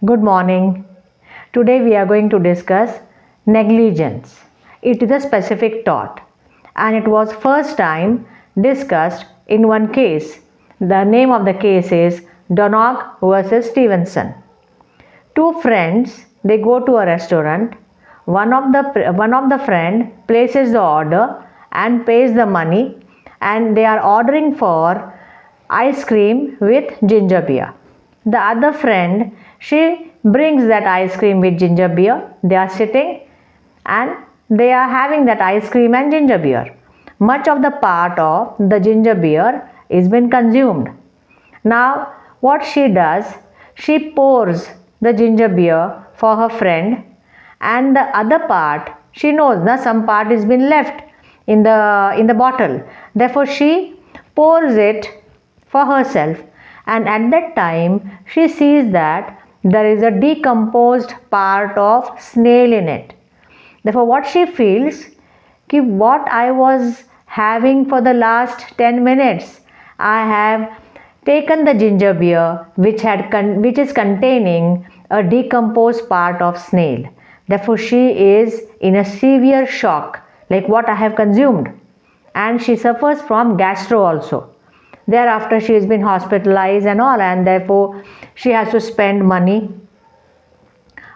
Good morning. Today we are going to discuss negligence. It is a specific tort and it was first time discussed in one case. The name of the case is Donogh versus Stevenson. Two friends, they go to a restaurant. One of the friend places the order and pays the money, and they are ordering for ice cream with ginger beer. The other friend, she brings that ice cream with ginger beer. They are sitting and they are having that ice cream and ginger beer. Much of the part of the ginger beer is been consumed. Now, what she does, she pours the ginger beer for her friend, and the other part, she knows that some part has been left in the bottle. Therefore, she pours it for herself, and at that time, she sees that there is a decomposed part of snail in it. Therefore, what she feels, कि what I was having for the last 10 minutes, I have taken the ginger beer which is containing a decomposed part of snail. Therefore, she is in a severe shock, like what I have consumed, and she suffers from gastro also. Thereafter, she has been hospitalized and all, and therefore she has to spend money.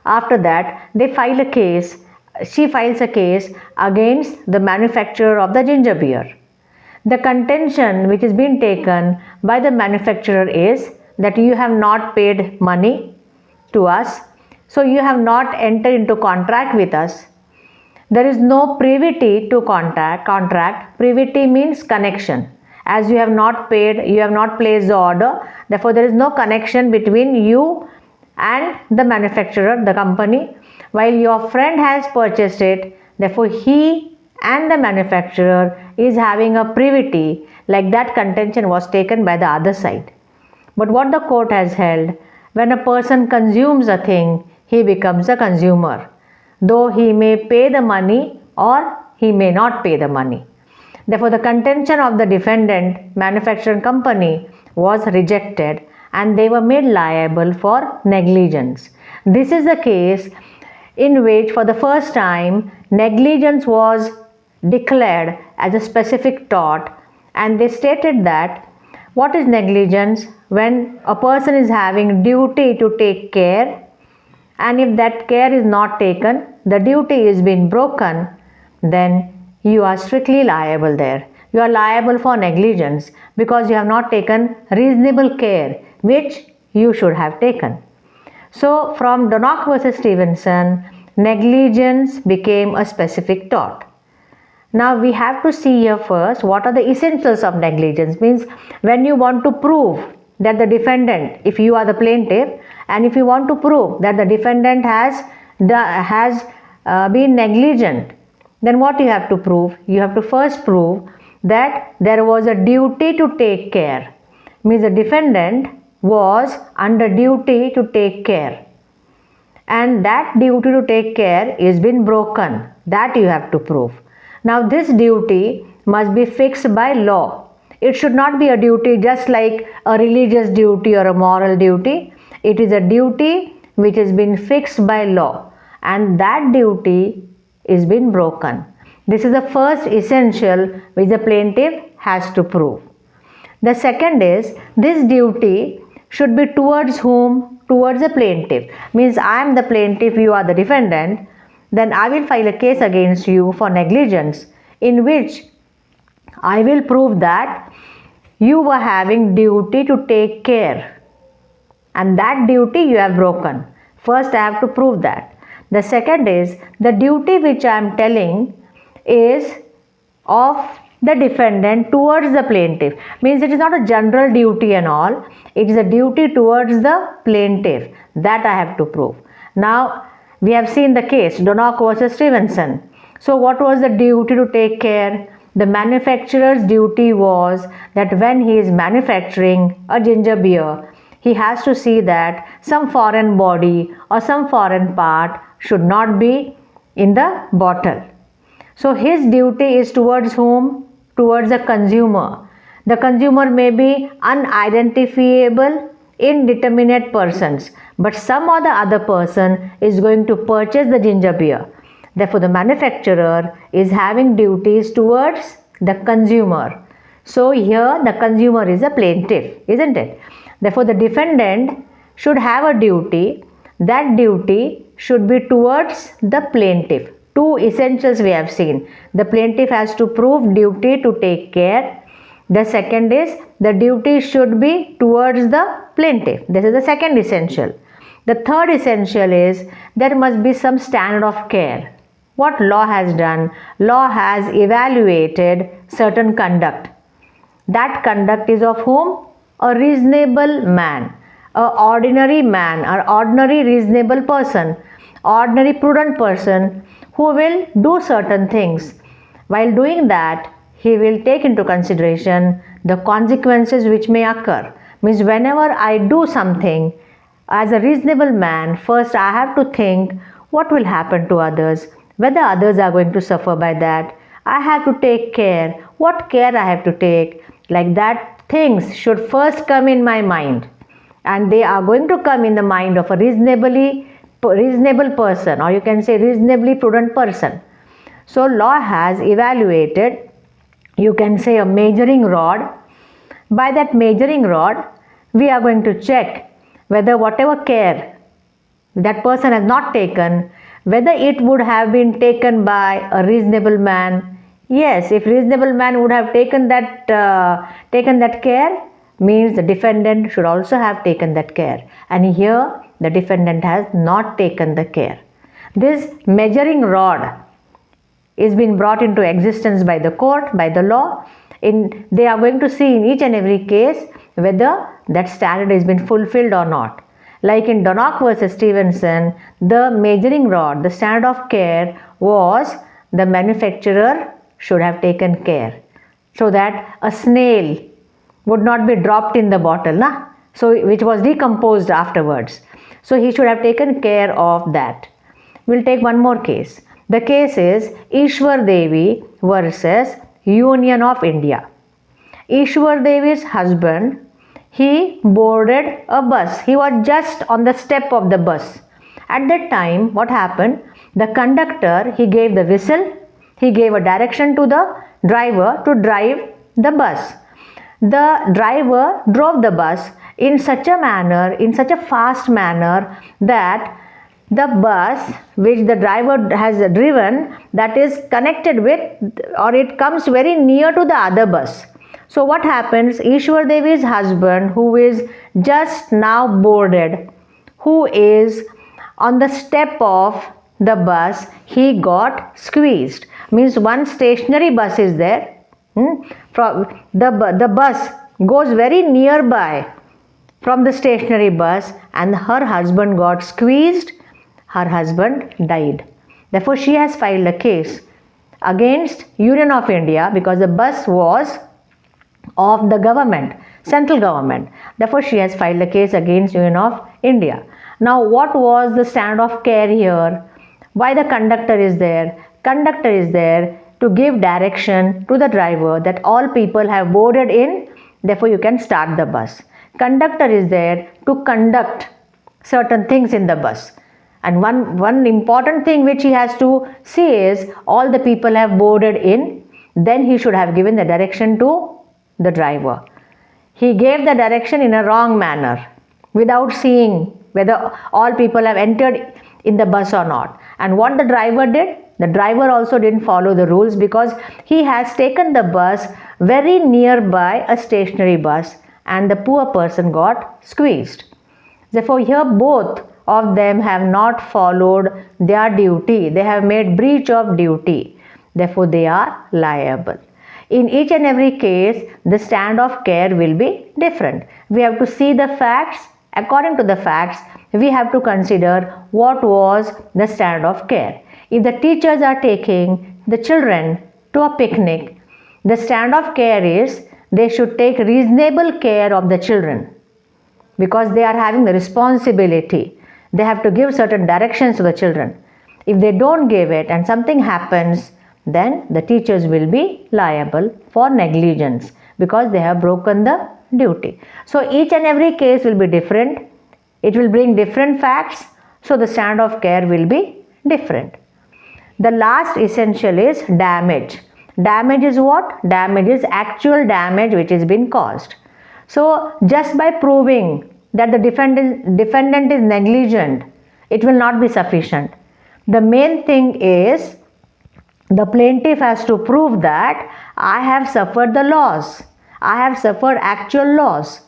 After that, they file a case. She files a case against the manufacturer of the ginger beer. The contention which is being taken by the manufacturer is that you have not paid money to us, so you have not entered into contract with us. There is no privity to contract. Privity means connection. As you have not paid, you have not placed the order, therefore there is no connection between you and the manufacturer, the company. While your friend has purchased it, therefore he and the manufacturer is having a privity, like that contention was taken by the other side. But what the court has held, when a person consumes a thing, he becomes a consumer, though he may pay the money or he may not pay the money. Therefore, the contention of the defendant, manufacturing company, was rejected and they were made liable for negligence. This is the case in which for the first time negligence was declared as a specific tort, and they stated that what is negligence? When a person is having duty to take care, and if that care is not taken, the duty is being broken, then you are strictly liable there. You are liable for negligence because you have not taken reasonable care which you should have taken. So from Donogh versus Stevenson, negligence became a specific tort. Now we have to see here first what are the essentials of negligence. Means when you want to prove that the defendant, if you are the plaintiff, and if you want to prove that the defendant has been negligent, then what you have to prove? You have to first prove that there was a duty to take care. Means the defendant was under duty to take care, and that duty to take care is been broken. That you have to prove. Now this duty must be fixed by law. It should not be a duty just like a religious duty or a moral duty. It is a duty which has been fixed by law, and that duty is been broken. This is the first essential which the plaintiff has to prove. The second is this duty should be towards whom? Towards the plaintiff. Means I am the plaintiff, you are the defendant, then I will file a case against you for negligence in which I will prove that you were having duty to take care, and that duty you have broken. First I have to prove that. The second is the duty which I am telling is of the defendant towards the plaintiff. Means it is not a general duty and all. It is a duty towards the plaintiff. That I have to prove. Now we have seen the case Donogh versus Stevenson. So what was the duty to take care? The manufacturer's duty was that when he is manufacturing a ginger beer, he has to see that some foreign body or some foreign part should not be in the bottle. So his duty is towards whom? Towards the consumer. The consumer may be unidentifiable indeterminate persons, but some or the other person is going to purchase the ginger beer. Therefore, the manufacturer is having duties towards the consumer. So, here the consumer is a plaintiff, isn't it? Therefore, the defendant should have a duty. That duty should be towards the plaintiff. Two essentials we have seen. The plaintiff has to prove duty to take care. The second is the duty should be towards the plaintiff. This is the second essential. The third essential is there must be some standard of care. What law has done? Law has evaluated certain conduct. That conduct is of whom? A reasonable man, an ordinary man, or ordinary reasonable person, ordinary prudent person who will do certain things. While doing that, he will take into consideration the consequences which may occur. Means whenever I do something, as a reasonable man, first I have to think what will happen to others, whether others are going to suffer by that. I have to take care, what care I have to take. Like that, things should first come in my mind, and they are going to come in the mind of a reasonable person, or you can say reasonably prudent person. So law has evaluated, you can say, a measuring rod. By that measuring rod, we are going to check whether whatever care that person has not taken, whether it would have been taken by a reasonable man. Yes, if reasonable man would have taken that care, means the defendant should also have taken that care. And here the defendant has not taken the care. This measuring rod is being brought into existence by the court, by the law. They are going to see in each and every case whether that standard has been fulfilled or not. Like in Donnock versus Stevenson, the measuring rod, the standard of care was the manufacturer should have taken care so that a snail would not be dropped in the bottle, which was decomposed afterwards. So he should have taken care of that. We'll take one more case. The case is Ishwar Devi versus Union of India. Ishwar Devi's husband, he boarded a bus. He was just on the step of the bus. At that time, what happened? The conductor, he gave the whistle. He gave a direction to the driver to drive the bus. The driver drove the bus in such a manner, in such a fast manner, that the bus which the driver has driven, that is connected with, or it comes very near to the other bus. So what happens? Ishwar Devi's husband, who is just now boarded, who is on the step of the bus, he got squeezed. Means one stationary bus is there. The bus goes very nearby from the stationary bus, and her husband got squeezed. Her husband died. Therefore, she has filed a case against Union of India because the bus was of the government, central government. Therefore, she has filed a case against Union of India. Now, what was the standard of care here? Why the conductor is there? Conductor is there to give direction to the driver that all people have boarded in, therefore you can start the bus. Conductor is there to conduct certain things in the bus. And one important thing which he has to see is all the people have boarded in, then he should have given the direction to the driver. He gave the direction in a wrong manner without seeing whether all people have entered in the bus or not. And what the driver did? The driver also didn't follow the rules because he has taken the bus very nearby a stationary bus, and the poor person got squeezed. Therefore, here both of them have not followed their duty. They have made breach of duty. Therefore, they are liable. In each and every case, the standard of care will be different. We have to see the facts. According to the facts, we have to consider what was the standard of care. If the teachers are taking the children to a picnic, the standard of care is they should take reasonable care of the children because they are having the responsibility. They have to give certain directions to the children. If they don't give it and something happens, then the teachers will be liable for negligence because they have broken the duty. So each and every case will be different. It will bring different facts. So the standard of care will be different. The last essential is damage. Damage is what? Damage is actual damage which has been caused. So just by proving that the defendant is negligent, it will not be sufficient. The main thing is the plaintiff has to prove that I have suffered the loss. I have suffered actual loss.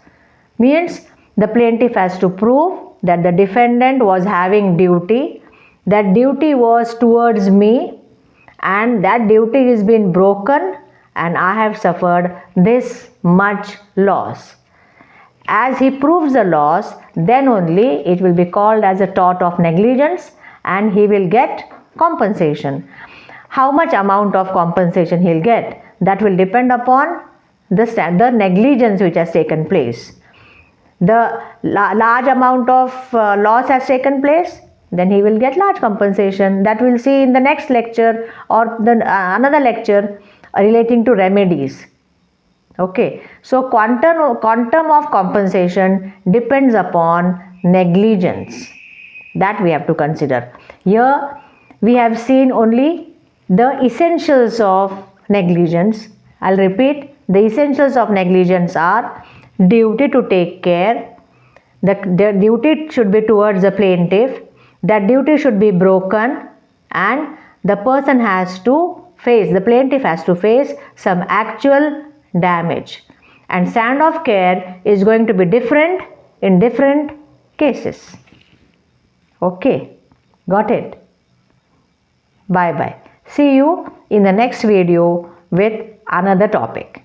Means the plaintiff has to prove that the defendant was having duty. That duty was towards me and that duty has been broken and I have suffered this much loss. As he proves the loss, then only it will be called as a tort of negligence and he will get compensation. How much amount of compensation he'll get, that will depend upon the negligence which has taken place. The large amount of loss has taken place, then he will get large compensation. That we'll see in the next lecture or another lecture relating to remedies. Okay, so quantum of compensation depends upon negligence. That we have to consider. Here we have seen only the essentials of negligence. I'll repeat, the essentials of negligence are duty to take care. The duty should be towards the plaintiff. That duty should be broken and the person has to face, the plaintiff has to face some actual damage. And standard of care is going to be different in different cases. Okay, got it? Bye bye. See you in the next video with another topic.